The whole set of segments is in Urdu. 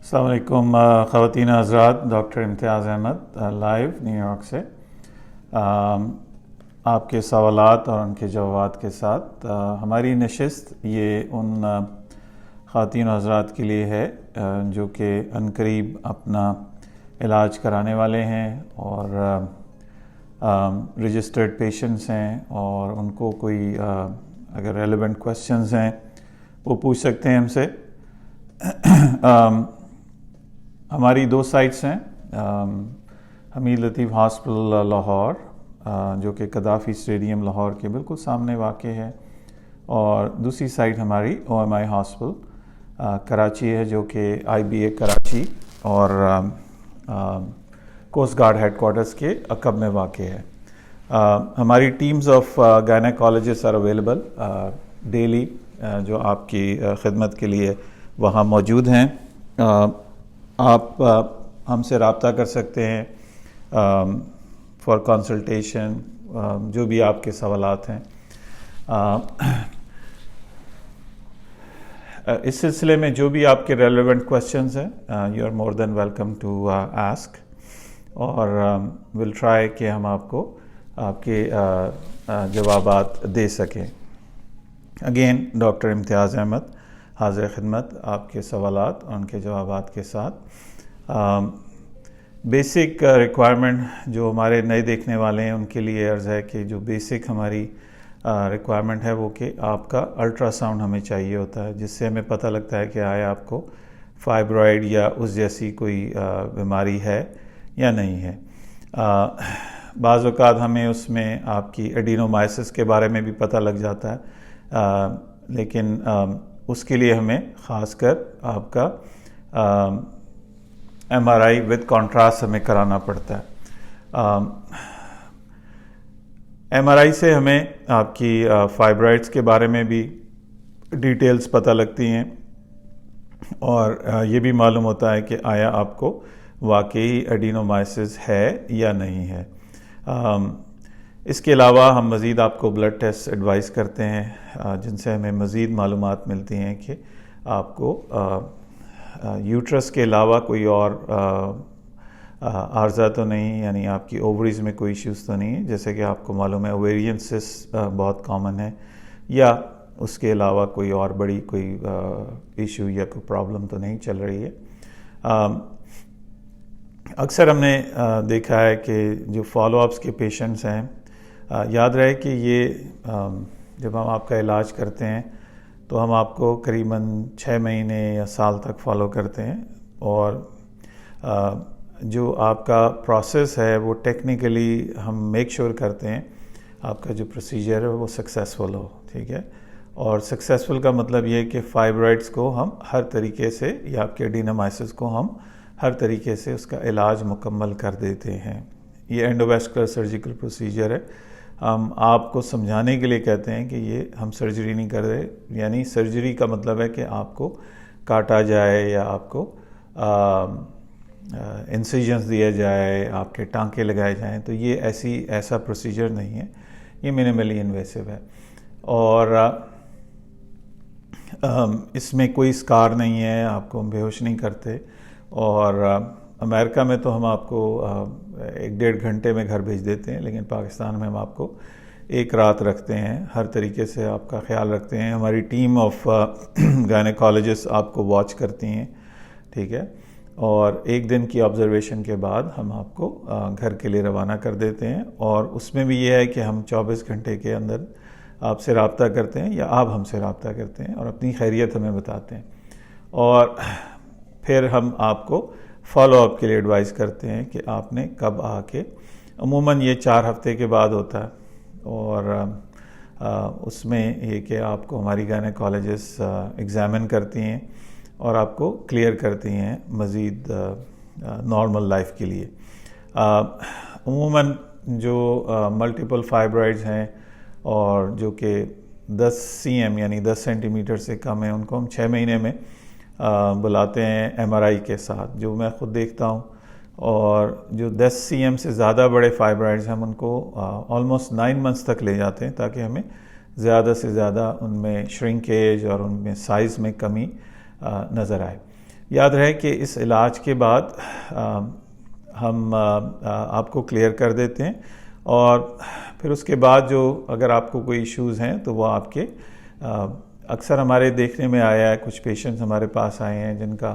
السلام علیکم خواتین حضرات، ڈاکٹر امتیاز احمد لائیو نیو یارک سے آپ کے سوالات اور ان کے جوابات کے ساتھ ہماری نشست یہ ان خواتین حضرات کے لیے ہے جو کہ عنقریب اپنا علاج کرانے والے ہیں اور رجسٹرڈ پیشنٹس ہیں، اور ان کو کوئی اگر ریلیونٹ کویسچنز ہیں وہ پوچھ سکتے ہیں ہم سے۔ ہماری 2 سائٹس ہیں، حمید لطیف ہاسپٹل لاہور جو کہ قذافی اسٹیڈیم لاہور کے بالکل سامنے واقع ہے، اور دوسری سائٹ ہماری OMI ہاسپٹل کراچی ہے جو کہ IBA کراچی اور کوسٹ گارڈ ہیڈ کوارٹرز کے عقب میں واقع ہے۔ ہماری teams of gynaecologist are available daily جو آپ کی خدمت کے لیے وہاں موجود ہیں۔ آپ ہم سے رابطہ کر سکتے ہیں فار کنسلٹیشن، جو بھی آپ کے سوالات ہیں۔ اس سلسلے میں جو بھی آپ کے ریلیونٹ کویسچنز ہیں you are more than welcome to ask, اور ول ٹرائی کہ ہم آپ کو آپ کے جوابات دے سکیں۔ اگین ڈاکٹر امتیاز احمد حاضر خدمت آپ کے سوالات اور ان کے جوابات کے ساتھ۔ بیسک ریکوائرمنٹ جو ہمارے نئے دیکھنے والے ہیں ان کے لیے عرض ہے کہ جو بیسک ہماری ریکوائرمنٹ ہے وہ کہ آپ کا الٹرا ساؤنڈ ہمیں چاہیے ہوتا ہے، جس سے ہمیں پتہ لگتا ہے کہ آیا آپ کو فائبرائڈ یا اس جیسی کوئی بیماری ہے یا نہیں ہے۔ بعض اوقات ہمیں اس میں آپ کی ایڈینومائسس کے بارے میں بھی پتہ لگ جاتا ہے، لیکن اس کے لیے ہمیں خاص کر آپ کا MRI ود کانٹراسٹ ہمیں کرانا پڑتا ہے۔ MRI سے ہمیں آپ کی فائبرائڈس کے بارے میں بھی ڈیٹیلز پتہ لگتی ہیں، اور یہ بھی معلوم ہوتا ہے کہ آیا آپ کو واقعی ایڈینومائسس ہے یا نہیں ہے۔ اس کے علاوہ ہم مزید آپ کو بلڈ ٹیسٹ ایڈوائز کرتے ہیں جن سے ہمیں مزید معلومات ملتی ہیں کہ آپ کو یوٹرس کے علاوہ کوئی اور عارضہ تو نہیں، یعنی آپ کی اووریز میں کوئی ایشوز تو نہیں ہے، جیسے کہ آپ کو معلوم ہے اوویرین سسٹ بہت کامن ہے، یا اس کے علاوہ کوئی اور بڑی کوئی ایشو یا کوئی پرابلم تو نہیں چل رہی ہے۔ اکثر ہم نے دیکھا ہے کہ جو فالو اپس کے پیشنٹس ہیں، یاد رہے کہ یہ جب ہم آپ کا علاج کرتے ہیں تو ہم آپ کو قریباً 6 مہینے یا سال تک فالو کرتے ہیں، اور جو آپ کا پروسیس ہے وہ ٹیکنیکلی ہم میک شور کرتے ہیں آپ کا جو پروسیجر ہے وہ سکسیسفل ہو، ٹھیک ہے۔ اور سکسیسفل کا مطلب یہ کہ فائبرائڈس کو ہم ہر طریقے سے، یا آپ کے ایڈینومائسس کو ہم ہر طریقے سے اس کا علاج مکمل کر دیتے ہیں۔ یہ اینڈوویسکولر سرجیکل پروسیجر ہے۔ ہم آپ کو سمجھانے کے لیے کہتے ہیں کہ یہ ہم سرجری نہیں کر رہے، یعنی سرجری کا مطلب ہے کہ آپ کو کاٹا جائے یا آپ کو انسیجنز دیا جائے، آپ کے ٹانکے لگائے جائیں، تو یہ ایسا پروسیجر نہیں ہے، یہ منیملی انویسو ہے، اور اس میں کوئی اسکار نہیں ہے، آپ کو ہم بے ہوش نہیں کرتے، اور امریکہ میں تو ہم آپ کو 1-1.5 گھنٹے میں گھر بھیج دیتے ہیں، لیکن پاکستان میں ہم آپ کو 1 رات رکھتے ہیں، ہر طریقے سے آپ کا خیال رکھتے ہیں۔ ہماری ٹیم آف گائنیکالوجسٹ آپ کو واچ کرتی ہیں، ٹھیک ہے، اور 1 دن کی آبزرویشن کے بعد ہم آپ کو گھر کے لیے روانہ کر دیتے ہیں، اور اس میں بھی یہ ہے کہ ہم 24 گھنٹے کے اندر آپ سے رابطہ کرتے ہیں، یا آپ ہم سے رابطہ کرتے ہیں اور اپنی خیریت ہمیں بتاتے ہیں، اور پھر ہم آپ کو فالو اپ کے لیے ایڈوائز کرتے ہیں کہ آپ نے کب آ کے، عموماً یہ 4 ہفتے کے بعد ہوتا ہے، اور اس میں یہ کہ آپ کو ہماری گائنیکالوجسٹ ایگزامن کرتی ہیں اور آپ کو کلیئر کرتی ہیں مزید نارمل لائف کے لیے۔ عموماً جو ملٹیپل فائبرائڈز ہیں اور جو کہ 10 cm یعنی 10 سینٹی میٹر سے کم ہیں، ان کو ہم 6 مہینے میں بلاتے ہیں MRI کے ساتھ، جو میں خود دیکھتا ہوں، اور جو 10 cm سے زیادہ بڑے فائبرائڈز ہیں ہم ان کو آلموسٹ 9 months تک لے جاتے ہیں، تاکہ ہمیں زیادہ سے زیادہ ان میں شرنکیج اور ان میں سائز میں کمی نظر آئے۔ یاد رہے کہ اس علاج کے بعد ہم آپ کو کلیئر کر دیتے ہیں، اور پھر اس کے بعد جو اگر آپ کو کوئی ایشوز ہیں تو وہ آپ کے اکثر ہمارے دیکھنے میں آیا ہے، کچھ پیشنٹس ہمارے پاس آئے ہیں جن کا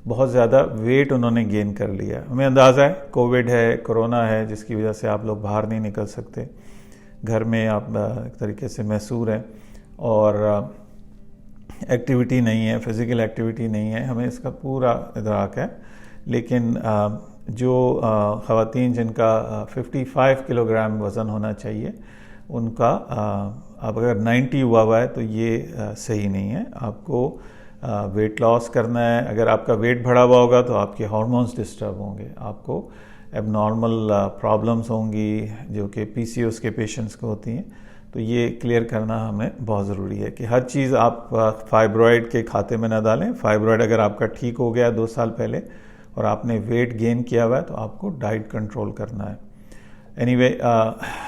بہت زیادہ ویٹ انہوں نے گین کر لیا. ہمیں اندازہ ہے کووڈ ہے، کرونا ہے، جس کی وجہ سے آپ لوگ باہر نہیں نکل سکتے، گھر میں آپ ایک طریقے سے محصور ہیں اور ایکٹیویٹی نہیں ہے، فزیکل ایکٹیویٹی نہیں ہے، ہمیں اس کا پورا ادراک ہے. لیکن جو خواتین جن کا 55 کلو گرام وزن ہونا چاہیے، ان کا اب اگر 90 ہوا ہے تو یہ صحیح نہیں ہے. آپ کو ویٹ لاس کرنا ہے. اگر آپ کا ویٹ بڑھا ہوا ہوگا تو آپ کے ہارمونز ڈسٹرب ہوں گے، آپ کو ایب نارمل پرابلمس ہوں گی جو کہ پی سی اوز کے پیشنٹس کو ہوتی ہیں. تو یہ کلیئر کرنا ہمیں بہت ضروری ہے کہ ہر چیز آپ فائبرائڈ کے کھاتے میں نہ ڈالیں. فائبرائڈ اگر آپ کا ٹھیک ہو گیا 2 سال پہلے اور آپ نے ویٹ گین کیا ہوا ہے تو آپ کو ڈائٹ کنٹرول کرنا ہے. اینی وے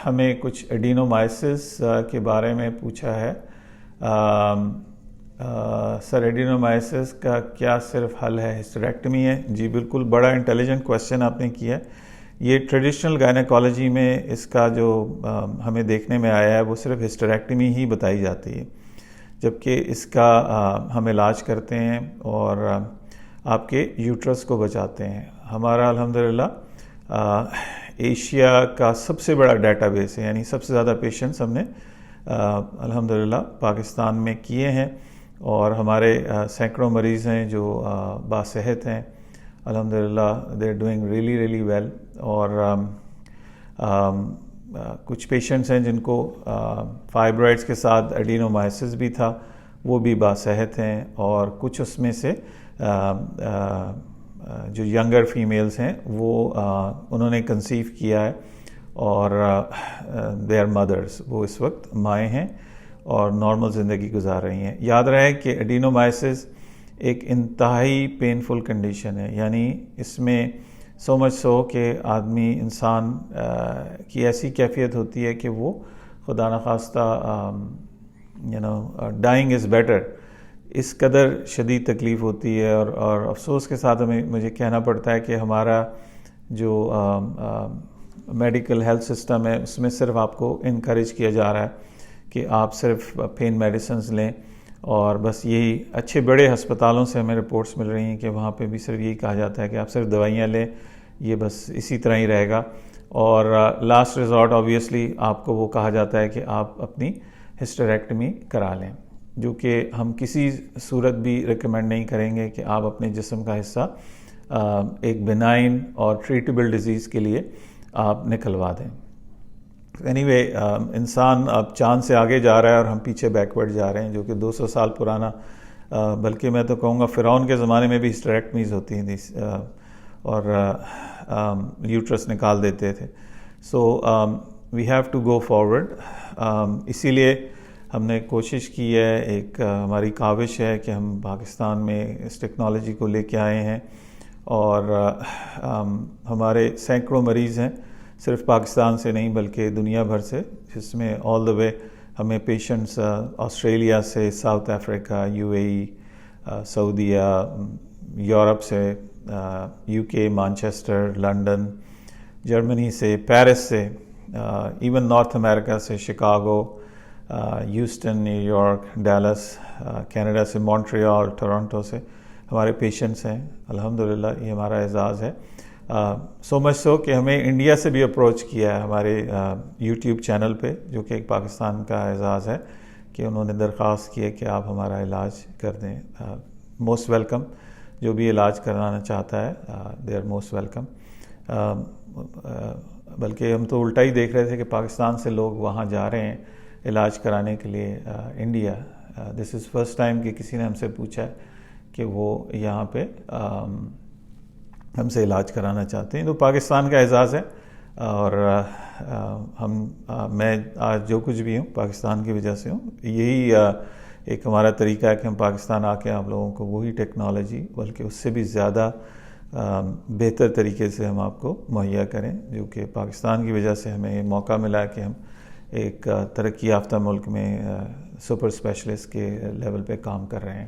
ہمیں کچھ ایڈینومائسس کے بارے میں پوچھا ہے. سر ایڈینومائسس کا کیا صرف حل ہے ہسٹریکٹمی ہے؟ جی بالکل، بڑا انٹیلیجنٹ کویسچن آپ نے کیا ہے. یہ ٹریڈیشنل گائنیکالوجی میں اس کا جو ہمیں دیکھنے میں آیا ہے وہ صرف ہسٹریکٹمی ہی بتائی جاتی ہے، جبکہ اس کا ہم علاج کرتے ہیں اور آپ کے یوٹرس کو بچاتے ہیں. ہمارا الحمدللہ ایشیا کا سب سے بڑا ڈیٹا بیس ہے، یعنی سب سے زیادہ پیشنٹس ہم نے الحمدللہ پاکستان میں کیے ہیں، اور ہمارے سینکڑوں مریض ہیں جو باصحت ہیں الحمدللہ. They are doing really really well. اور کچھ پیشنٹس ہیں جن کو فائبرائڈس کے ساتھ ایڈینومائسس بھی تھا، وہ بھی باصحت ہیں. اور کچھ اس میں سے جو ینگر فیمیلز ہیں وہ انہوں نے کنسیو کیا ہے اور دے آر مدرس، وہ اس وقت مائیں ہیں اور نارمل زندگی گزار رہی ہیں. یاد رہے کہ ایڈینومائسس ایک انتہائی پینفل کنڈیشن ہے، یعنی اس میں سو مچ سو کہ آدمی انسان کی ایسی کیفیت ہوتی ہے کہ وہ خدا نخواستہ ڈائنگ از بیٹر، اس قدر شدید تکلیف ہوتی ہے. اور افسوس کے ساتھ مجھے کہنا پڑتا ہے کہ ہمارا جو میڈیکل ہیلتھ سسٹم ہے اس میں صرف آپ کو انکریج کیا جا رہا ہے کہ آپ صرف پین میڈیسنز لیں، اور بس یہی اچھے بڑے ہسپتالوں سے ہمیں رپورٹس مل رہی ہیں کہ وہاں پہ بھی صرف یہی کہا جاتا ہے کہ آپ صرف دوائیاں لیں، یہ بس اسی طرح ہی رہے گا. اور لاسٹ ریزورٹ آبویسلی آپ کو وہ کہا جاتا ہے کہ آپ اپنی ہسٹریکٹمی کرا لیں، جو کہ ہم کسی صورت بھی ریکمینڈ نہیں کریں گے کہ آپ اپنے جسم کا حصہ ایک بینائن اور ٹریٹیبل ڈیزیز کے لیے آپ نکلوا دیں. اینی وے انسان اب چاند سے آگے جا رہا ہے اور ہم پیچھے بیکورڈ جا رہے ہیں، جو کہ 200 سال پرانا، بلکہ میں تو کہوں گا فرعون کے زمانے میں بھی ہسٹریکٹمیز ہوتی تھیں اور یوٹرس نکال دیتے تھے. So we have to go forward. اسی لیے ہم نے کوشش کی ہے، ایک ہماری کاوش ہے کہ ہم پاکستان میں اس ٹیکنالوجی کو لے کے آئے ہیں، اور ہمارے سینکڑوں مریض ہیں، صرف پاکستان سے نہیں بلکہ دنیا بھر سے، جس میں آل دا وے ہمیں پیشنٹس آسٹریلیا سے، South Africa, U A E, سعودیہ، یورپ سے، U K, Manchester, London, Germany سے، پیرس سے، ایون نارتھ امریکہ سے، Chicago, Houston, New York, Dallas, Canada سے، مونٹریال، ٹورنٹو سے ہمارے پیشنٹس ہیں. الحمدللہ یہ ہمارا اعزاز ہے. سو مچ سو کہ ہمیں انڈیا سے بھی اپروچ کیا ہے ہمارے یوٹیوب چینل پہ، جو کہ ایک پاکستان کا اعزاز ہے کہ انہوں نے درخواست کی ہے کہ آپ ہمارا علاج کر دیں. Most welcome. جو بھی علاج کرانا چاہتا ہے دے آر موسٹ ویلکم. بلکہ ہم تو الٹا ہی دیکھ رہے تھے کہ پاکستان سے لوگ وہاں جا رہے ہیں علاج کرانے کے لیے انڈیا. دس از فرسٹ ٹائم کہ کسی نے ہم سے پوچھا ہے کہ وہ یہاں پہ ہم سے علاج کرانا چاہتے ہیں. تو پاکستان کا اعزاز ہے، اور میں آج جو کچھ بھی ہوں پاکستان کی وجہ سے ہوں. یہی ایک ہمارا طریقہ ہے کہ ہم پاکستان آ کے آپ لوگوں کو وہی ٹیکنالوجی بلکہ اس سے بھی زیادہ بہتر طریقے سے ہم آپ کو مہیا کریں، جو کہ پاکستان کی وجہ سے ہمیں یہ موقع ملا کہ ہم ایک ترقی یافتہ ملک میں سپر اسپیشلسٹ کے لیول پہ کام کر رہے ہیں.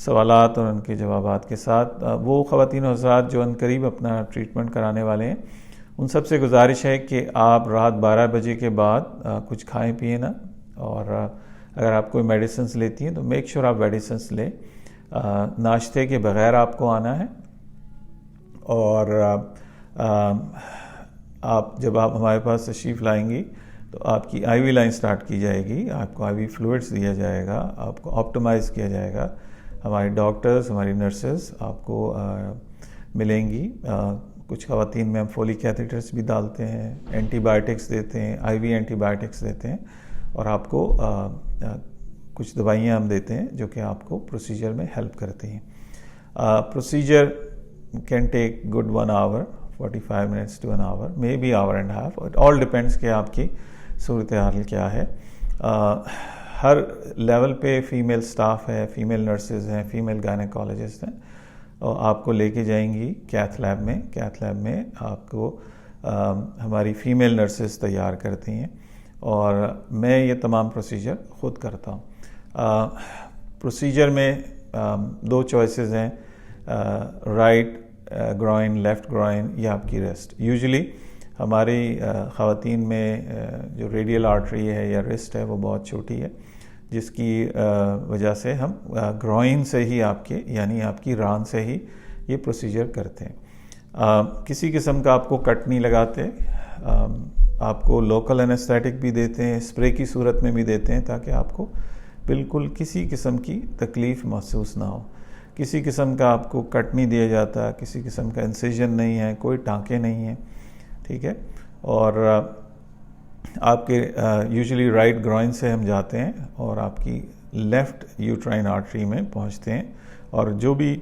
سوالات اور ان کے جوابات کے ساتھ. وہ خواتین و حضرات جو عنقریب اپنا ٹریٹمنٹ کرانے والے ہیں ان سب سے گزارش ہے کہ آپ رات 12 بجے کے بعد کچھ کھائیں پئیں نا, اور اگر آپ کوئی میڈیسنس لیتی ہیں تو میک شور آپ میڈیسنس لیں. ناشتے کے بغیر آپ کو آنا ہے, اور آپ جب آپ ہمارے پاس تشریف لائیں گی تو آپ کی آئی وی لائن سٹارٹ کی جائے گی, آپ کو آئی وی فلوئڈس دیا جائے گا, آپ کو آپٹمائز کیا جائے گا. ہماری ڈاکٹرز, ہماری نرسز آپ کو ملیں گی. کچھ خواتین میں ہم فولک کیتھیٹرز بھی ڈالتے ہیں, اینٹی بائیوٹکس دیتے ہیں, آئی وی اینٹی بائیوٹکس دیتے ہیں, اور آپ کو کچھ دوائیاں ہم دیتے ہیں جو کہ آپ کو پروسیجر میں ہیلپ کرتی ہیں. Procedure can take good 1 hour, 45 minutes to an hour, may be hour and a half. It all depends کہ آپ کی صورتحال کیا ہے. ہر لیول پہ فیمیل سٹاف ہے, فیمیل نرسز ہیں, فیمیل گائنیکالوجسٹ ہیں, اور آپ کو لے کے جائیں گی کیتھ لیب میں. کیتھ لیب میں آپ کو ہماری فیمیل نرسز تیار کرتی ہیں, اور میں یہ تمام پروسیجر خود کرتا ہوں. پروسیجر میں 2 چوائسز ہیں, رائٹ گروئن, لیفٹ گروئن, یا آپ کی ریسٹ. یوزلی ہماری خواتین میں جو ریڈیل آرٹری ہے یا ریسٹ ہے وہ بہت چھوٹی ہے, جس کی وجہ سے ہم گروئن سے ہی آپ کے یعنی آپ کی ران سے ہی یہ پروسیجر کرتے ہیں. کسی قسم کا آپ کو کٹ نہیں لگاتے, آپ کو لوکل انیستھیٹک بھی دیتے ہیں, اسپرے کی صورت میں بھی دیتے ہیں, تاکہ آپ کو بالکل کسی قسم کی تکلیف محسوس نہ ہو. کسی قسم کا آپ کو کٹ نہیں دیا جاتا, کسی قسم کا انسیژن نہیں ہے, کوئی ٹانکے نہیں ہیں, ٹھیک ہے. اور آپ کے یوزلی رائٹ گروئن سے ہم جاتے ہیں اور آپ کی لیفٹ یوٹرائن آرٹری میں پہنچتے ہیں, اور جو بھی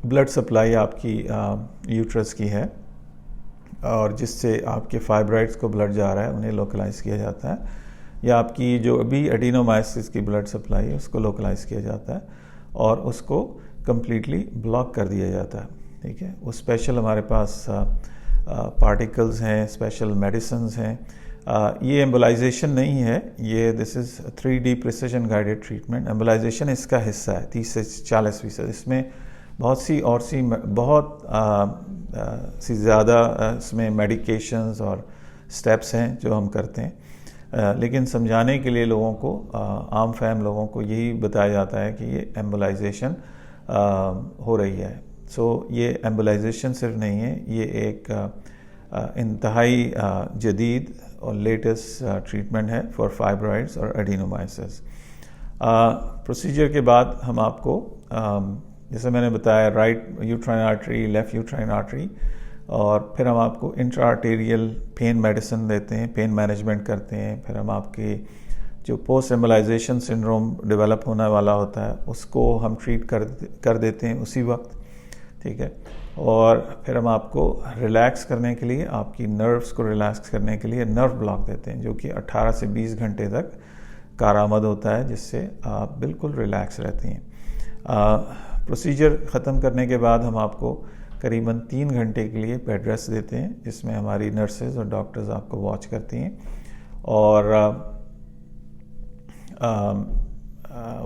بلڈ سپلائی آپ کی یوٹرس کی ہے اور جس سے آپ کے فائبرائڈس کو بلڈ جا رہا ہے انہیں لوکلائز کیا جاتا ہے, یا آپ کی جو ابھی ایڈینومائسس کی بلڈ سپلائی ہے اس کو لوکلائز کیا جاتا ہے اور اس کو کمپلیٹلی بلاک کر دیا جاتا ہے, ٹھیک ہے. وہ اسپیشل ہمارے پاس پارٹیکلز ہیں, اسپیشل میڈیسنز ہیں. یہ ایمبولائزیشن نہیں ہے, یہ دس از 3D پریسیجن گائیڈڈ ٹریٹمنٹ. ایمبولائزیشن اس کا حصہ ہے 30 سے 40%. اس میں بہت سی زیادہ اس میں میڈیکیشنز اور سٹیپس ہیں جو ہم کرتے ہیں, لیکن سمجھانے کے لیے لوگوں کو, عام فہم لوگوں کو یہی بتایا جاتا ہے کہ یہ ایمبولائزیشن ہو رہی ہے. سو یہ ایمبولائزیشن صرف نہیں ہے, یہ ایک انتہائی جدید اور لیٹسٹ ٹریٹمنٹ ہے فار فائبرائڈس اور ایڈینومائسس. پروسیجر کے بعد ہم آپ کو جیسے میں نے بتایا رائٹ یوٹرائن آرٹری, لیفٹ یوٹرائن آرٹری, اور پھر ہم آپ کو انٹرا آرٹیریل پین میڈیسن دیتے ہیں, پین مینجمنٹ کرتے ہیں. پھر ہم آپ کے جو پوسٹ ایمبولائزیشن سنڈروم ڈیولپ ہونے والا ہوتا ہے اس کو ہم ٹریٹ کر دیتے ہیں اسی وقت, ٹھیک ہے. اور پھر ہم آپ کو ریلیکس کرنے کے لیے, آپ کی نروس کو ریلیکس کرنے کے لیے نرو بلاک دیتے ہیں, جو کہ 18 سے 20 گھنٹے تک کارآمد ہوتا ہے, جس سے آپ بالکل ریلیکس رہتی ہیں. پروسیجر ختم کرنے کے بعد ہم آپ کو قریباً 3 گھنٹے کے لیے بیڈ ریسٹ دیتے ہیں, جس میں ہماری نرسز اور ڈاکٹرز آپ کو واچ کرتی ہیں, اور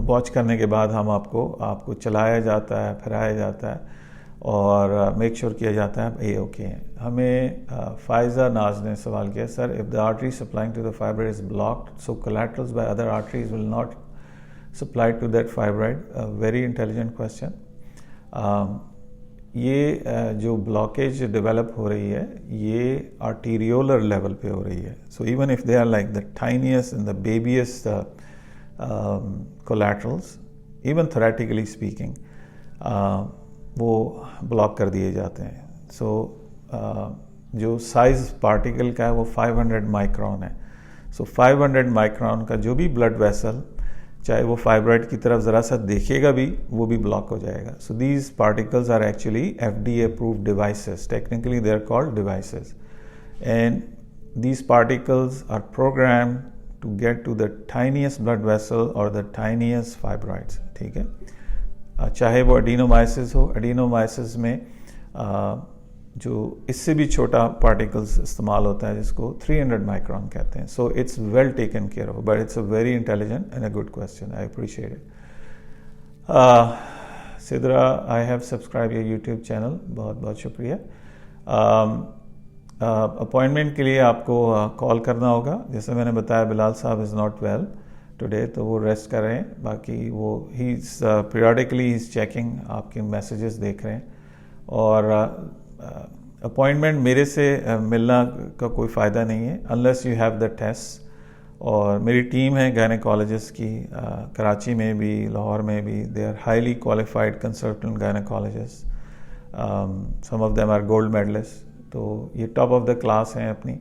واچ کرنے کے بعد ہم آپ کو چلایا جاتا ہے, پھرایا جاتا ہے, اور میک شور کیا جاتا ہے اے اوکے ہیں. ہمیں فائزہ ناز نے سوال کیا, sir if the artery supplying to the fibroid is blocked so collaterals by other arteries will not supply to that fibroid. Very intelligent question. یہ جو بلاکیج ڈیولپ ہو رہی ہے یہ آرٹیریولر لیول پہ ہو رہی ہے. So even if they are like the tiniest and the babiest collaterals, even theoretically speaking, وہ بلاک کر دیے جاتے ہیں. سو جو سائز پارٹیکل کا ہے وہ 500 مائکرون ہے. سو 500 مائکرون کا جو بھی بلڈ ویسل چاہے وہ فائبرائڈ کی طرف ذرا سا دیکھے گا بھی وہ بھی بلاک ہو جائے گا. So these particles are actually FDA approved devices. Technically they are called devices, and these particles are programmed to get to the tiniest blood vessel or the tiniest fibroids. ٹھیک ہے, چاہے وہ ایڈینومائسس ہو. ایڈینومائسس میں جو اس سے بھی چھوٹا پارٹیکلز استعمال ہوتا ہے جس کو 300 مائکرون کہتے ہیں. So it's well taken care of, but it's a very intelligent and a good question. I appreciate it. Sidra I have subscribe your YouTube channel, بہت بہت شکریہ. اپوائنٹمنٹ کے لیے آپ کو کال کرنا ہوگا. جیسے میں نے بتایا بلال صاحب از ناٹ ویل ٹوڈے, تو وہ ریسٹ کر رہے ہیں. باقی وہ ہی از پیریوڈیکلی ہی از چیکنگ, آپ کے میسیجز دیکھ رہے ہیں. اور اپوائنٹمنٹ میرے سے ملنا کا کوئی فائدہ نہیں ہے unless you have the test. اور میری ٹیم ہے گائنیکالوجسٹ کی, کراچی میں بھی لاہور میں بھی. They are highly qualified consultant gynaecologist, some of them are gold medalist. تو یہ ٹاپ آف دا کلاس ہیں اپنی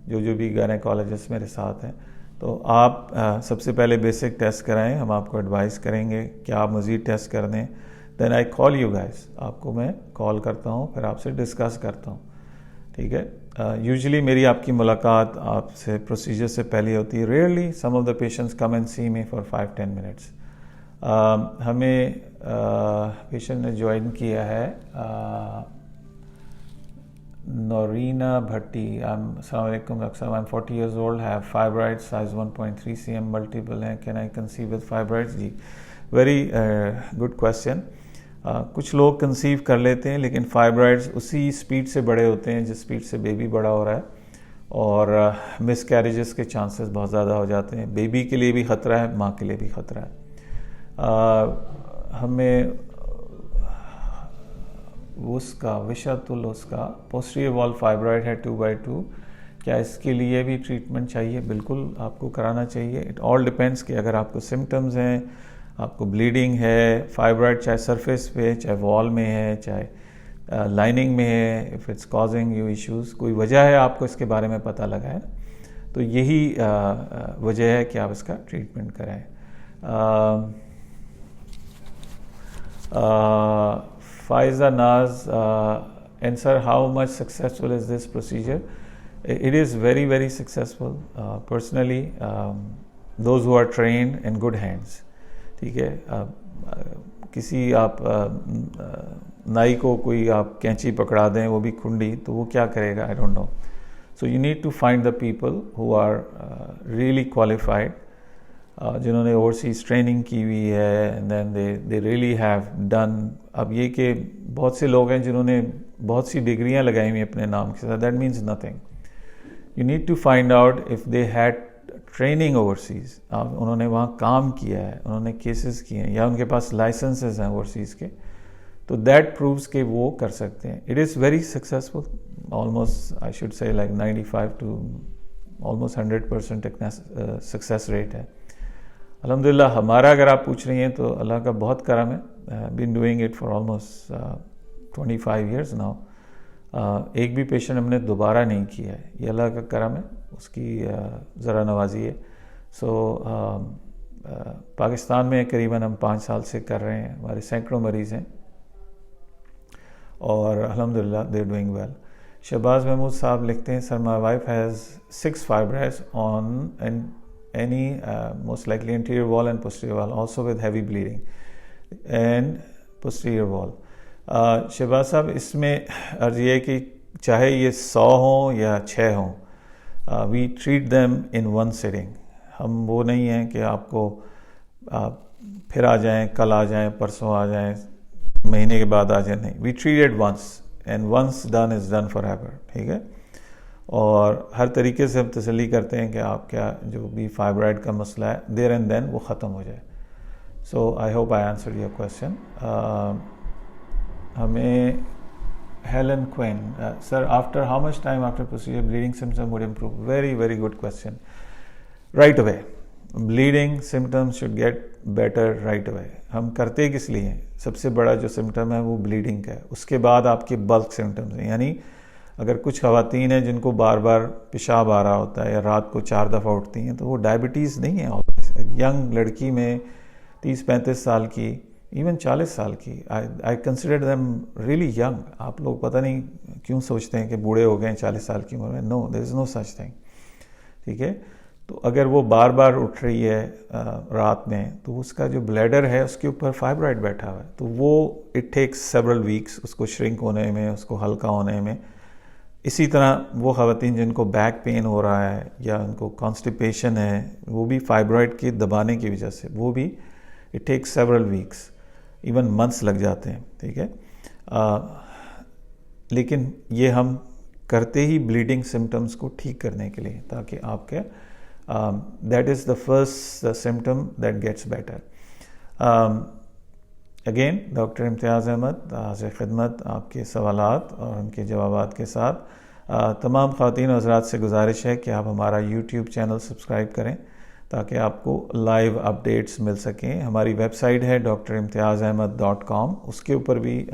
جو بھی گائنیکالوجسٹ میرے ساتھ ہیں. تو آپ سب سے پہلے بیسک ٹیسٹ کرائیں, ہم آپ کو ایڈوائز کریں گے کہ آپ مزید ٹیسٹ کر دیں. دین آئی کال یو گائز, آپ کو میں کال کرتا ہوں, پھر آپ سے ڈسکس کرتا ہوں. ٹھیک ہے. یوزلی میری آپ کی ملاقات آپ سے پروسیجر سے پہلے ہوتی ہے. Rarely some of the patients come and see me for 5-10 minutes. ہمیں پیشنٹ نے جوائن کیا ہے نورینا بھٹی. السلام علیکم ڈاکٹر صاحب, I'm 40 years old, have fibroids, size 1.3 cm, multiple ہیں, can I conceive with fibroids؟ جی ویری گڈ کویشچن. کچھ لوگ کنسیو کر لیتے ہیں, لیکن فائبرائڈز اسی اسپیڈ سے بڑے ہوتے ہیں جس اسپیڈ سے بیبی بڑا ہو رہا ہے, اور مس کیریجز کے چانسز بہت زیادہ ہو جاتے ہیں. بیبی کے لیے بھی خطرہ ہے, ماں کے لیے بھی خطرہ ہے. ہمیں اس کا اس کا پوسٹیریئر وال فائبرائڈ ہے 2/2. کیا اس کے لیے بھی ٹریٹمنٹ چاہیے؟ بالکل آپ کو کرانا چاہیے. اٹ آل ڈپینڈس کہ اگر آپ کو سمٹمز ہیں, آپ کو بلیڈنگ ہے, فائبرائڈ چاہے سرفیس پہ, چاہے وال میں ہے, چاہے لائننگ میں ہے, if it's causing you issues, کوئی وجہ ہے آپ کو اس کے بارے میں پتہ لگا ہے, تو یہی وجہ ہے کہ آپ اس کا ٹریٹمنٹ کرائیں. فائزہ ناز, and sir, how much successful is this procedure? It is very, very successful. Personally, those who are trained in good hands. ٹھیک ہے. کسی آپ نائی کو کوئی آپ کینچی پکڑا دیں, وہ بھی کھنڈی, تو وہ کیا کرے گا؟ I don't know. So you need to find the people who are really qualified, جنہوں نے اوورسیز ٹریننگ کی ہوئی ہے, and then they really have done. اب یہ کہ بہت سے لوگ ہیں جنہوں نے بہت سی ڈگریاں لگائی ہوئی اپنے نام کے ساتھ, that means nothing. You need to find out if they had training overseas. انہوں نے وہاں کام کیا ہے, انہوں نے کیسز کیے ہیں, یا ان کے پاس لائسنسز ہیں اوورسیز کے, تو that proves کہ وہ کر سکتے ہیں. It is very successful. Almost, I should say, like 95 to almost 100% success rate ہے. الحمدللہ. ہمارا اگر آپ پوچھ رہی ہیں تو اللہ کا بہت کرم ہے. been doing it for almost 25 years now. ایک بھی پیشنٹ ہم نے دوبارہ نہیں کیا ہے. یہ اللہ کا کرم ہے, اس کی ذرا نوازی ہے. سو پاکستان میں قریباً ہم 5 سال سے کر رہے ہیں, ہمارے سینکڑوں مریض ہیں, اور الحمدللہ they are doing well. Shahbaz Mahmood صاحب لکھتے ہیں, سر my wife has 6 fibroids on any most likely anterior wall and posterior wall, also with heavy bleeding and posterior wall. Shahbaz صاحب, اس میں عرض یہ ہے کہ چاہے یہ 100 ہوں یا 6 ہوں, we treat them in one sitting. ہم وہ نہیں ہیں کہ آپ کو پھر آ جائیں, کل آ جائیں, پرسوں آ جائیں, مہینے کے بعد آ جائیں. نہیں, we treat it once, and once done is done forever. ٹھیک ہے. اور ہر طریقے سے ہم تسلی کرتے ہیں کہ آپ کا جو بھی فائبرائڈ کا مسئلہ ہے دیر اینڈ دین وہ ختم ہو جائے. So I hope I answered your question. ہمیں Helen Queen, sir after how much time after procedure bleeding symptom would improve? Very very good question. Right away. Bleeding symptoms should get better right away. ہم کرتے کس لیے ہیں؟ سب سے بڑا جو سمٹم ہے وہ بلیڈنگ کا ہے. اس کے بعد آپ کے بلک سمٹمز ہیں, یعنی اگر کچھ خواتین ہیں جن کو بار بار پیشاب آ رہا ہوتا ہے یا رات کو 4 دفعہ اٹھتی ہیں, تو وہ ڈائبٹیز نہیں ہے. ینگ لڑکی میں 30-35 سال کی, ایون 40 سال کی, I consider them really young. آپ لوگ پتہ نہیں کیوں سوچتے ہیں کہ بوڑھے ہو گئے ہیں 40 سال کی عمر میں. نو, دیر از نو سچ تھنگ. ٹھیک ہے. تو اگر وہ بار بار اٹھ رہی ہے رات میں, تو اس کا جو بلیڈر ہے اس کے اوپر فائبرائڈ بیٹھا ہوا ہے, تو وہ اٹ ٹیکس سیورل ویکس اس کو شرنک ہونے میں, اس کو ہلکا ہونے میں. اسی طرح وہ خواتین جن کو بیک پین ہو رہا ہے یا ان کو کانسٹیپیشن ہے, وہ بھی فائبرائڈ کے دبانے کی وجہ سے, وہ بھی it takes several weeks. Even months لگ جاتے ہیں. ٹھیک ہے, لیکن یہ ہم کرتے ہی بلیڈنگ سمٹمز کو ٹھیک کرنے کے لیے, تاکہ آپ کے that is the first symptom that gets better. Again doctor امتیاز احمد حاضر خدمت آپ کے سوالات اور ان کے جوابات کے ساتھ. تمام خواتین و حضرات سے گزارش ہے کہ آپ ہمارا یوٹیوب چینل سبسکرائب کریں تاکہ آپ کو لائیو اپڈیٹس مل سکیں. ہماری ویب سائٹ ہے drimtiazahmed.com, اس کے اوپر بھی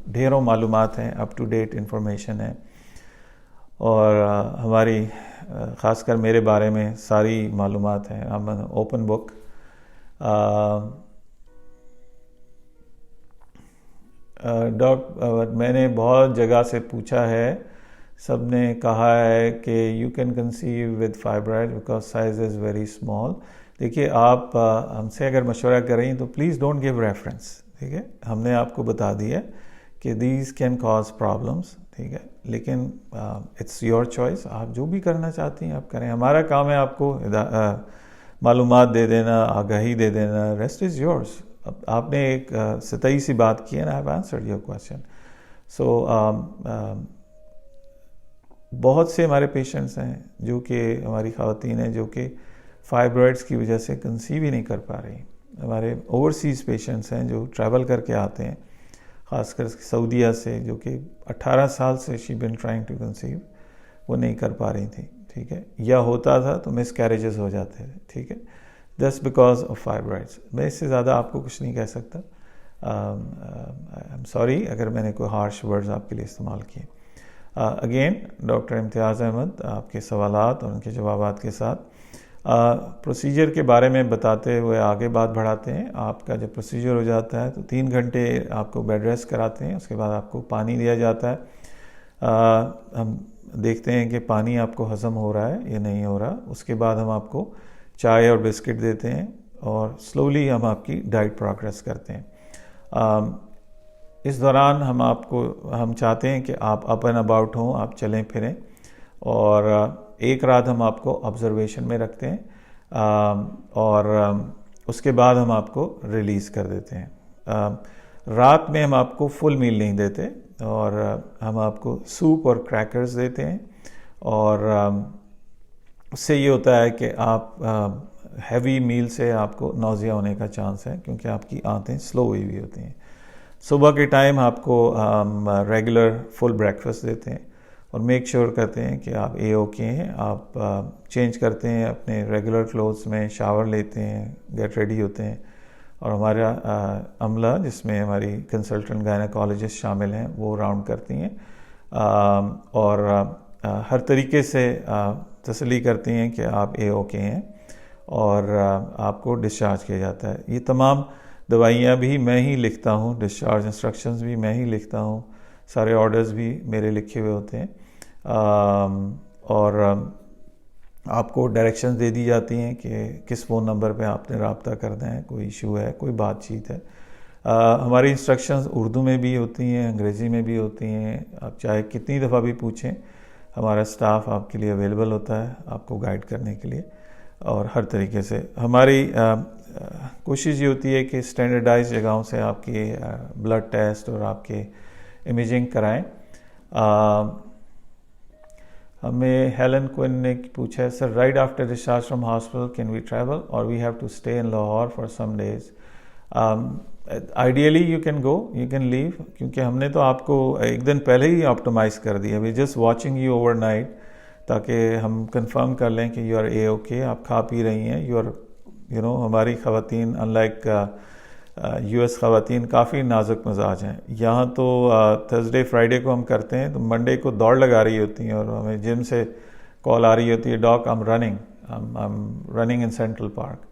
ڈھیروں معلومات ہیں, اپ ٹو ڈیٹ انفارمیشن ہے, اور ہماری خاص کر میرے بارے میں ساری معلومات ہیں. ہم اوپن بک. میں نے بہت جگہ سے پوچھا ہے, سب نے کہا ہے کہ you can conceive with fibroid because size is very small. دیکھیے, آپ ہم سے اگر مشورہ کریں تو پلیز ڈونٹ گیو ریفرنس. ٹھیک ہے, ہم نے آپ کو بتا دیا کہ دیز کین کاز پرابلمس. ٹھیک ہے, لیکن اٹس یور چوائس, آپ جو بھی کرنا چاہتی ہیں آپ کریں. ہمارا کام ہے آپ کو معلومات دے دینا, آگاہی دے دینا. Rest is yours. اب آپ نے ایک سطحی سی بات کی ہے نا, I have answered your question. So بہت سے ہمارے پیشنٹس ہیں جو کہ ہماری خواتین ہیں جو کہ فائبرائڈس کی وجہ سے کنسیو ہی نہیں کر پا رہی. ہمارے اوورسیز پیشنٹس ہیں جو ٹریول کر کے آتے ہیں, خاص کر سعودیہ سے, جو کہ 18 سال سے شی بین ٹرائنگ ٹو کنسیو, وہ نہیں کر پا رہی تھیں. ٹھیک ہے, یا ہوتا تھا تو مس کیریجز ہو جاتے تھے. ٹھیک ہے, جسٹ بیکاز آف فائبرائڈس. میں اس سے زیادہ آپ کو کچھ نہیں کہہ سکتا. I'm sorry اگر میں نے کوئی ہارش ورڈز آپ کے لیے استعمال کیے. اگین ڈاکٹر امتیاز احمد آپ کے سوالات اور ان کے جوابات کے ساتھ. پروسیجر کے بارے میں بتاتے ہوئے آگے بات بڑھاتے ہیں. آپ کا جب پروسیجر ہو جاتا ہے تو 3 گھنٹے آپ کو بیڈ ریسٹ کراتے ہیں. اس کے بعد آپ کو پانی دیا جاتا ہے. ہم دیکھتے ہیں کہ پانی آپ کو ہضم ہو رہا ہے یا نہیں ہو رہا. اس کے بعد ہم آپ کو چائے اور بسکٹ دیتے ہیں, اور سلولی ہم آپ کی ڈائٹ پروگریس کرتے ہیں. اس دوران ہم چاہتے ہیں کہ آپ اپ اینڈ اباؤٹ ہوں, آپ چلیں پھریں, اور 1 رات ہم آپ کو آبزرویشن میں رکھتے ہیں, اور اس کے بعد ہم آپ کو ریلیز کر دیتے ہیں. رات میں ہم آپ کو فل میل نہیں دیتے, اور ہم آپ کو سوپ اور کریکرز دیتے ہیں, اور اس سے یہ ہوتا ہے کہ آپ ہیوی میل سے آپ کو نوزیا ہونے کا چانس ہے, کیونکہ آپ کی آنتیں سلو ہوئی ہوئی ہوتی ہیں. صبح کے ٹائم آپ کو ریگولر فل بریکفسٹ دیتے ہیں, اور میک شیور کرتے ہیں کہ آپ اوکے ہیں. آپ چینج کرتے ہیں اپنے ریگولر کلوتھس میں, شاور لیتے ہیں, گیٹ ریڈی ہوتے ہیں, اور ہمارا عملہ جس میں ہماری کنسلٹنٹ گائنیکالوجسٹ شامل ہیں وہ راؤنڈ کرتی ہیں, اور ہر طریقے سے تسلی کرتی ہیں کہ آپ اوکے ہیں, اور آپ کو ڈسچارج کیا جاتا ہے. یہ تمام دوائیاں بھی میں ہی لکھتا ہوں, ڈسچارج انسٹرکشنز بھی میں ہی لکھتا ہوں, سارے آرڈرز بھی میرے لکھے ہوئے ہوتے ہیں, اور آپ کو ڈائریکشنز دے دی جاتی ہیں کہ کس فون نمبر پہ آپ نے رابطہ کرنا ہے, کوئی ایشو ہے, کوئی بات چیت ہے. ہماری انسٹرکشنز اردو میں بھی ہوتی ہیں, انگریزی میں بھی ہوتی ہیں. آپ چاہے کتنی دفعہ بھی پوچھیں, ہمارا سٹاف آپ کے لیے اویلیبل ہوتا ہے آپ کو گائیڈ کرنے کے لیے. اور ہر طریقے سے ہماری کوشش یہ ہوتی ہے کہ اسٹینڈرڈائز جگہوں سے آپ کی بلڈ ٹیسٹ اور آپ کے امیجنگ کرائیں. ہمیں ہیلن کوئن نے پوچھا ہے, sir right after discharge from hospital can we travel or we have to stay in Lahore for some days. Ideally you can go, you can leave, کیونکہ ہم نے تو آپ کو 1 دن پہلے ہی آپٹمائز کر دیا. We just watching you overnight, تاکہ ہم کنفرم کر لیں کہ یو آر اوکے, آپ کھا پی رہی ہیں, یو آر ہماری خواتین ان لائک یو ایس خواتین کافی نازک مزاج ہیں. یہاں تو تھرسڈے فرائیڈے کو ہم کرتے ہیں تو منڈے کو دوڑ لگا رہی ہوتی ہیں, اور ہمیں جم سے کال آ رہی ہوتی ہے, ڈاک I am running in central park.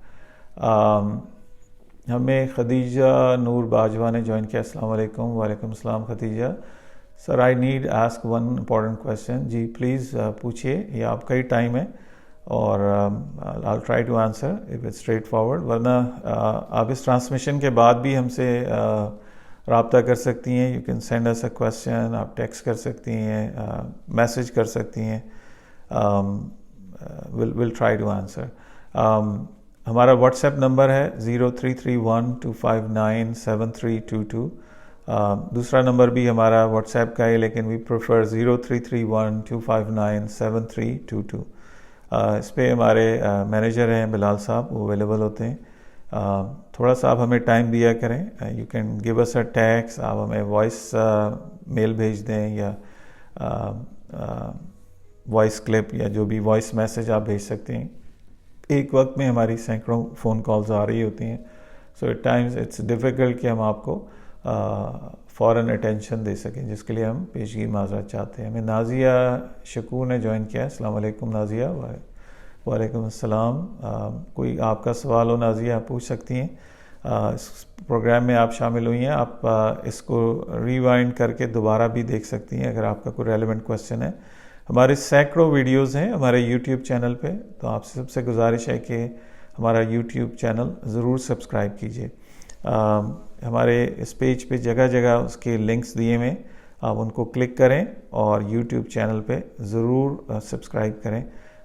ہمیں خدیجہ نور باجوہ نے جوائن کیا. السلام علیکم. وعلیکم السلام Khadija. Sir I need ask 1 important question. جی پلیز پوچھیے, یہ آپ کا ہی ٹائم ہے, اور I'll try to answer if it's straightforward. ورنہ آپ اس ٹرانسمیشن کے بعد بھی ہم سے رابطہ کر سکتی ہیں. You can send us a question, آپ ٹیکسٹ کر سکتی ہیں, میسیج کر سکتی ہیں. We'll try to answer. ہمارا واٹس ایپ نمبر ہے 0331-259-7322. دوسرا نمبر بھی ہمارا واٹس ایپ کا ہے لیکن وی پریفر 0331-259-7322. اس پہ ہمارے مینیجر ہیں بلال صاحب، وہ اویلیبل ہوتے ہیں. تھوڑا سا آپ ہمیں ٹائم دیا کریں. You can give us a text, آپ ہمیں وائس میل بھیج دیں یا وائس کلپ یا جو بھی وائس میسج آپ بھیج سکتے ہیں. ایک وقت میں ہماری سینکڑوں فون کالز آ رہی ہوتی ہیں، so at times it's difficult کہ ہم آپ کو فوراً اٹینشن دے سکیں، جس کے لیے ہم پیشگی معذرت چاہتے ہیں. ہمیں نازیہ شکور نے جوائن کیا ہے. السلام علیکم نازیہ. وعلیکم السلام. کوئی آپ کا سوال ہو نازیہ آپ پوچھ سکتی ہیں. اس پروگرام میں آپ شامل ہوئی ہیں، آپ اس کو ریوائنڈ کر کے دوبارہ بھی دیکھ سکتی ہیں اگر آپ کا کوئی ریلیونٹ کویسچن ہے. ہمارے سینکڑوں ویڈیوز ہیں ہمارے یوٹیوب چینل پہ، تو آپ سے سب سے گزارش ہے کہ ہمارا یوٹیوب چینل ضرور سبسکرائب کیجیے. ہمارے اس پیج پہ جگہ جگہ اس کے لنکس دیے ہوئے، آپ ان کو کلک کریں اور یوٹیوب چینل پہ ضرور سبسکرائب کریں،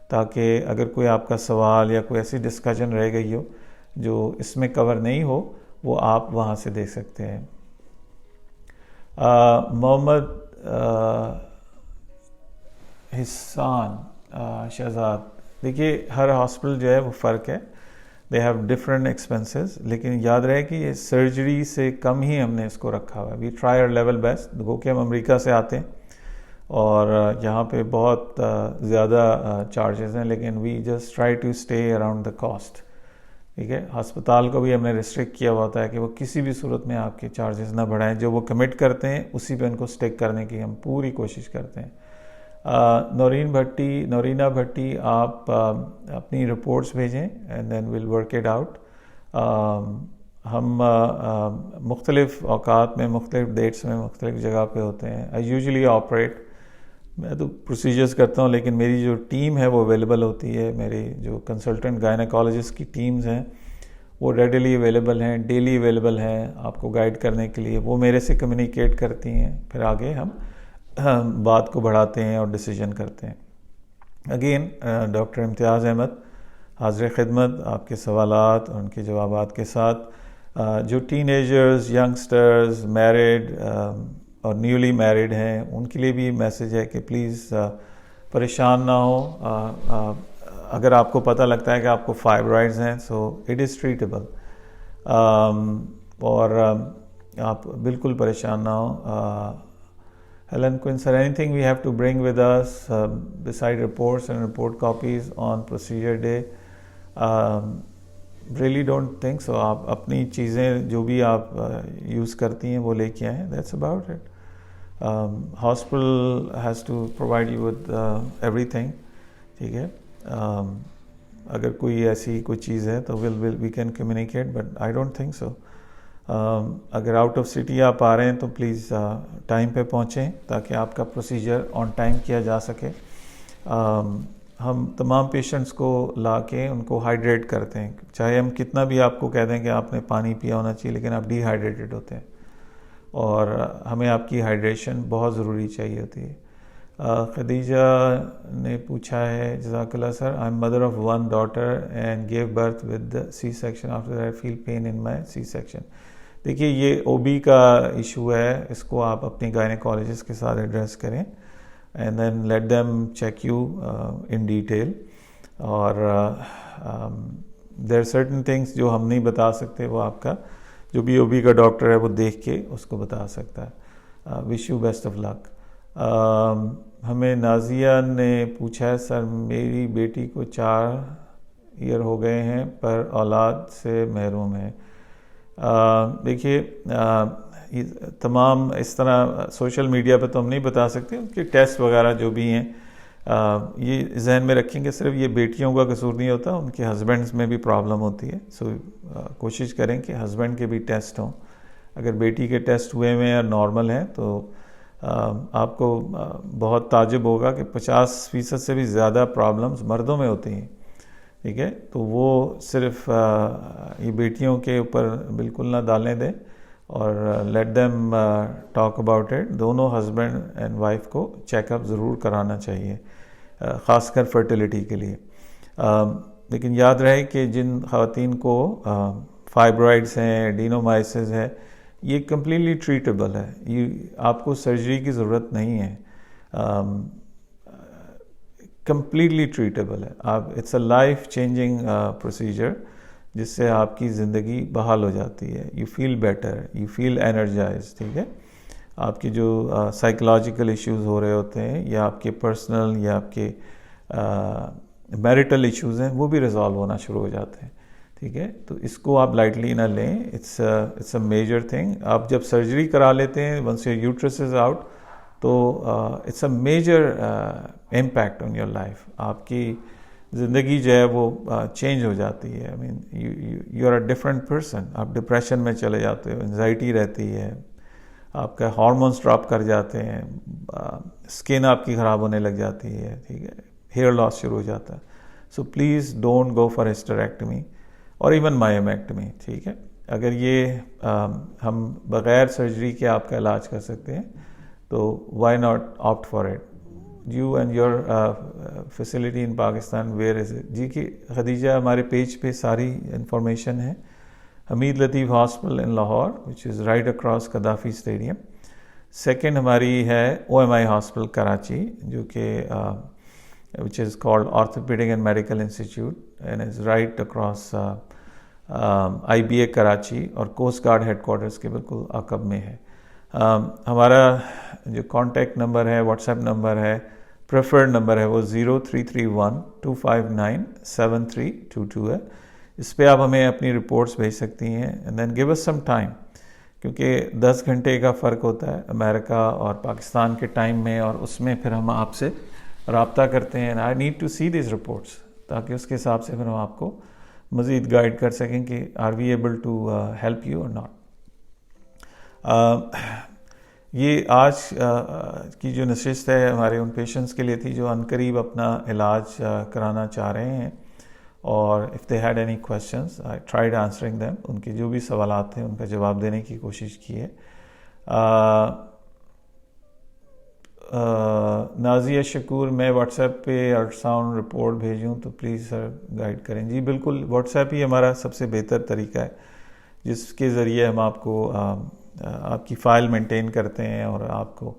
تاکہ اگر کوئی آپ کا سوال یا کوئی ایسی ڈسکشن رہ گئی ہو جو اس میں کور نہیں ہو، وہ آپ وہاں سے دیکھ سکتے ہیں. محمد حسان شہزاد، دیکھیے ہر ہاسپٹل جو ہے وہ فرق ہے، دے ہیو ڈفرینٹ ایکسپینسز، لیکن یاد رہے کہ یہ سرجری سے کم ہی ہم نے اس کو رکھا ہوا ہے. وی ٹرائی اور لیول بیسٹ. گو کہ ہم امریکہ سے آتے ہیں اور یہاں پہ بہت زیادہ چارجز ہیں، لیکن we just try to stay around the cost. ٹھیک ہے. ہسپتال کو بھی ہم نے ریسٹرکٹ کیا ہوا ہوتا ہے کہ وہ کسی بھی صورت میں آپ کے چارجز نہ بڑھائیں. جو وہ کمٹ کرتے ہیں اسی پہ ان کو اسٹک کرنے کی ہم پوری کوشش کرتے ہیں. نورینا بھٹی، آپ اپنی رپورٹس بھیجیں and then we'll work it out. ہم مختلف اوقات میں، مختلف ڈیٹس میں، مختلف جگہ پہ ہوتے ہیں. آئی یوزلی آپریٹ، میں تو پروسیجرز کرتا ہوں لیکن میری جو ٹیم ہے وہ اویلیبل ہوتی ہے. میری جو کنسلٹنٹ گائنیکالوجسٹ کی ٹیمز ہیں وہ ریڈیلی اویلیبل ہیں، ڈیلی اویلیبل ہیں آپ کو گائیڈ کرنے کے لیے. وہ میرے سے کمیونیکیٹ کرتی ہیں، پھر آگے ہم بات کو بڑھاتے ہیں اور ڈیسیجن کرتے ہیں. اگین ڈاکٹر امتیاز احمد حاضر خدمت آپ کے سوالات اور ان کے جوابات کے ساتھ. جو ٹین ایجرز، ینگسٹرز، میرڈ اور نیولی میرڈ ہیں، ان کے لیے بھی میسیج ہے کہ پلیز پریشان نہ ہو. اگر آپ کو پتہ لگتا ہے کہ آپ کو فائبرائڈز ہیں، سو اٹ از ٹریٹیبل، اور آپ بالکل پریشان نہ ہو. Helen Quinn, sir, anything we have to bring with us beside reports and report copies on procedure day? Really don't think so. آپ اپنی چیزیں جو بھی آپ یوز کرتی ہیں وہ لے کے آئیں. That's about it. Hospital has to provide you with everything. ٹھیک ہے. اگر کوئی ایسی کوئی چیز ہے تو we can communicate, but I don't think so. اگر آؤٹ آف سٹی آپ آ رہے ہیں تو پلیز ٹائم پہ پہنچیں تاکہ آپ کا پروسیجر آن ٹائم کیا جا سکے. ہم تمام پیشنٹس کو لا کے ان کو ہائیڈریٹ کرتے ہیں، چاہے ہم کتنا بھی آپ کو کہہ دیں کہ آپ نے پانی پیا ہونا چاہیے، لیکن آپ ڈی ہائیڈریٹڈ ہوتے ہیں اور ہمیں آپ کی ہائیڈریشن بہت ضروری چاہیے ہوتی ہے. خدیجہ نے پوچھا ہے، جزاک اللہ sir, I am mother of one daughter and gave birth with C section, after I feel pain in my C section. دیکھیے یہ او بی کا ایشو ہے، اس کو آپ اپنی گائنیکالوجسٹ کے ساتھ ایڈریس کریں and then let them check you in detail. اور دیر سرٹن تھنگس جو ہم نہیں بتا سکتے، وہ آپ کا جو بھی او بی کا ڈاکٹر ہے وہ دیکھ کے اس کو بتا سکتا ہے. وش یو بیسٹ آف لک. ہمیں نازیہ نے پوچھا ہے، سر میری بیٹی کو 4 ایئر ہو گئے ہیں پر اولاد سے محروم ہے. دیکھیے تمام اس طرح سوشل میڈیا پہ تو ہم نہیں بتا سکتے، ان کے ٹیسٹ وغیرہ جو بھی ہیں یہ ذہن میں رکھیں گے. صرف یہ بیٹیوں کا قصور نہیں ہوتا، ان کے ہسبینڈز میں بھی پرابلم ہوتی ہے. سو کوشش کریں کہ ہسبینڈ کے بھی ٹیسٹ ہوں. اگر بیٹی کے ٹیسٹ ہوئے ہوئے ہیں اور نارمل ہیں تو آپ کو بہت تعجب ہوگا کہ 50% سے بھی زیادہ پرابلمز مردوں میں ہوتی ہیں. ٹھیک ہے. تو وہ صرف یہ بیٹیوں کے اوپر بالکل نہ ڈالنے دیں اور let them talk about it. دونوں ہسبینڈ اینڈ وائف کو چیک اپ ضرور کرانا چاہیے، خاص کر فرٹیلیٹی کے لیے. لیکن یاد رہے کہ جن خواتین کو فائبرائڈس ہیں, ایڈینومائسس ہے, یہ کمپلیٹلی ٹریٹیبل ہے, یہ آپ کو سرجری کی ضرورت نہیں ہے, کمپلیٹلی ٹریٹیبل ہے. آپ it's a life changing procedure جس سے آپ کی زندگی بحال ہو جاتی ہے. You feel better, you feel energized. ٹھیک ہے, آپ کے جو سائیکولوجیکل ایشوز ہو رہے ہوتے ہیں یا آپ کے پرسنل یا آپ کے میریٹل ایشوز ہیں وہ بھی ریزالو ہونا شروع ہو جاتے ہیں. ٹھیک ہے, تو اس کو آپ لائٹلی نہ لیں. It's a major thing. آپ جب سرجری کرا لیتے ہیں once your uterus is out تو it's a major impact on your life. آپ کی زندگی جو ہے وہ چینج ہو جاتی ہے. I mean you are a different person. آپ ڈپریشن میں چلے جاتے ہو, انزائٹی رہتی ہے, آپ کا ہارمونس ڈراپ کر جاتے ہیں, اسکن آپ کی خراب ہونے لگ جاتی ہے. ٹھیک ہے, ہیئر لاس شروع ہو جاتا ہے. So please don't go for hysterectomy or even مائیومیکٹمی. ٹھیک ہے, اگر یہ ہم بغیر سرجری کے آپ کا علاج کر سکتے ہیں تو why not opt for it. You and your facility in Pakistan, where is it? جی کہ خدیجہ, ہمارے پیج پہ ساری انفارمیشن ہے. Hameed Latif hospital in Lahore which is right across Gaddafi stadium. Second ہماری ہے OMI ہاسپٹل کراچی جو کہ which is called Orthopedic and Medical Institute and is right across IBA Karachi اور کوسٹ گارڈ ہیڈ کوارٹرز کے بالکل عقب میں ہے. ہمارا جو کانٹیکٹ نمبر ہے, واٹس ایپ نمبر ہے, پریفرڈ نمبر ہے, وہ 0331259732 ہے. اس پہ آپ ہمیں اپنی رپورٹس بھیج سکتی ہیں and then give us some time, کیونکہ 10 گھنٹے کا فرق ہوتا ہے امریکہ اور پاکستان کے ٹائم میں, اور اس میں پھر ہم آپ سے رابطہ کرتے ہیں. I need to see these reports تاکہ اس کے حساب سے پھر ہم آپ کو مزید گائیڈ کر سکیں کہ are we able to help you or not. یہ آج کی جو نشست ہے ہمارے ان پیشنٹس کے لیے تھی جو عنقریب اپنا علاج کرانا چاہ رہے ہیں, اور if they had any questions I tried answering them. ان کے جو بھی سوالات تھے ان کا جواب دینے کی کوشش کی ہے. نازیہ شکور, میں واٹس ایپ پہ الٹراساؤنڈ رپورٹ بھیجوں تو پلیز سر گائیڈ کریں. جی بالکل, واٹس ایپ ہی ہمارا سب سے بہتر طریقہ ہے جس کے ذریعے ہم آپ کو آپ کی فائل مینٹین کرتے ہیں اور آپ کو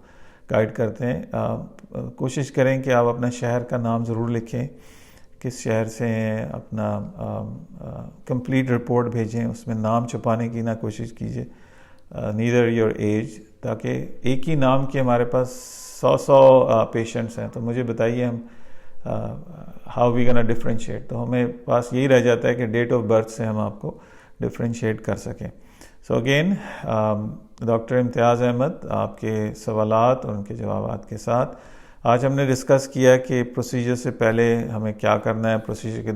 گائیڈ کرتے ہیں. کوشش کریں کہ آپ اپنا شہر کا نام ضرور لکھیں, کس شہر سے ہیں, اپنا کمپلیٹ رپورٹ بھیجیں, اس میں نام چھپانے کی نہ کوشش کیجیے, نیدر یور ایج, تاکہ ایک ہی نام کے ہمارے پاس 100 پیشنٹس ہیں. تو مجھے بتائیے ہم ہاؤ وی گنا ڈفرینشیٹ. تو ہمیں پاس یہی رہ جاتا ہے کہ ڈیٹ آف برتھ سے ہم آپ کو ڈفرینشیٹ کر سکیں. سو اگین ڈاکٹر امتیاز احمد آپ کے سوالات اور ان کے جوابات کے ساتھ آج ہم نے ڈسکس کیا کہ پروسیجر سے پہلے ہمیں کیا کرنا ہے, پروسیجر کے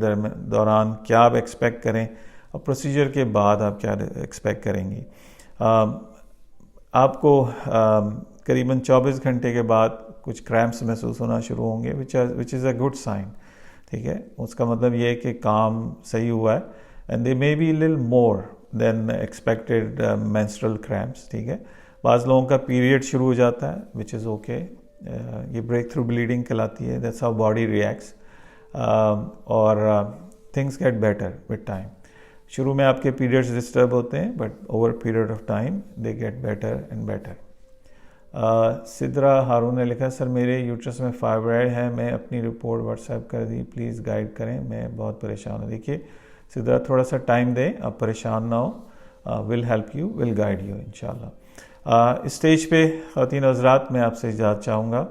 دوران کیا آپ ایکسپیکٹ کریں, اور پروسیجر کے بعد آپ کیا ایکسپیکٹ کریں گی. آپ کو قریباً 24 گھنٹے کے بعد کچھ کریمپس محسوس ہونا شروع ہوں گے وچ از اے گڈ سائن. ٹھیک ہے, اس کا مطلب یہ ہے کہ کام صحیح ہوا ہے. And they may be little more than expected menstrual cramps. ٹھیک ہے, بعض لوگوں کا پیریڈ شروع ہو جاتا ہے وچ از اوکے, یہ بریک تھرو بلیڈنگ کہلاتی ہے, دیٹس ہاؤ باڈی ریئیکٹس, اور things get better with time. شروع میں آپ کے پیریڈز ڈسٹرب ہوتے ہیں but over period of time they get better and better. Sidra Haroon نے لکھا, سر میرے یوٹرس میں فائبرائڈ ہے, میں اپنی رپورٹ واٹس ایپ کر دی, پلیز گائیڈ کریں, میں بہت پریشان ہوں. دیکھیے سدرا, تھوڑا سا ٹائم دیں, آپ پریشان نہ ہو, will help you, will guide you انشاءاللہ. اسٹیج پہ خواتین حضرات میں آپ سے اجازت چاہوں گا.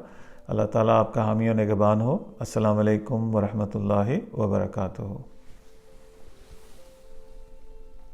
اللہ تعالیٰ آپ کا حامی و نگہبان ہو. السلام علیکم ورحمۃ اللہ وبرکاتہ.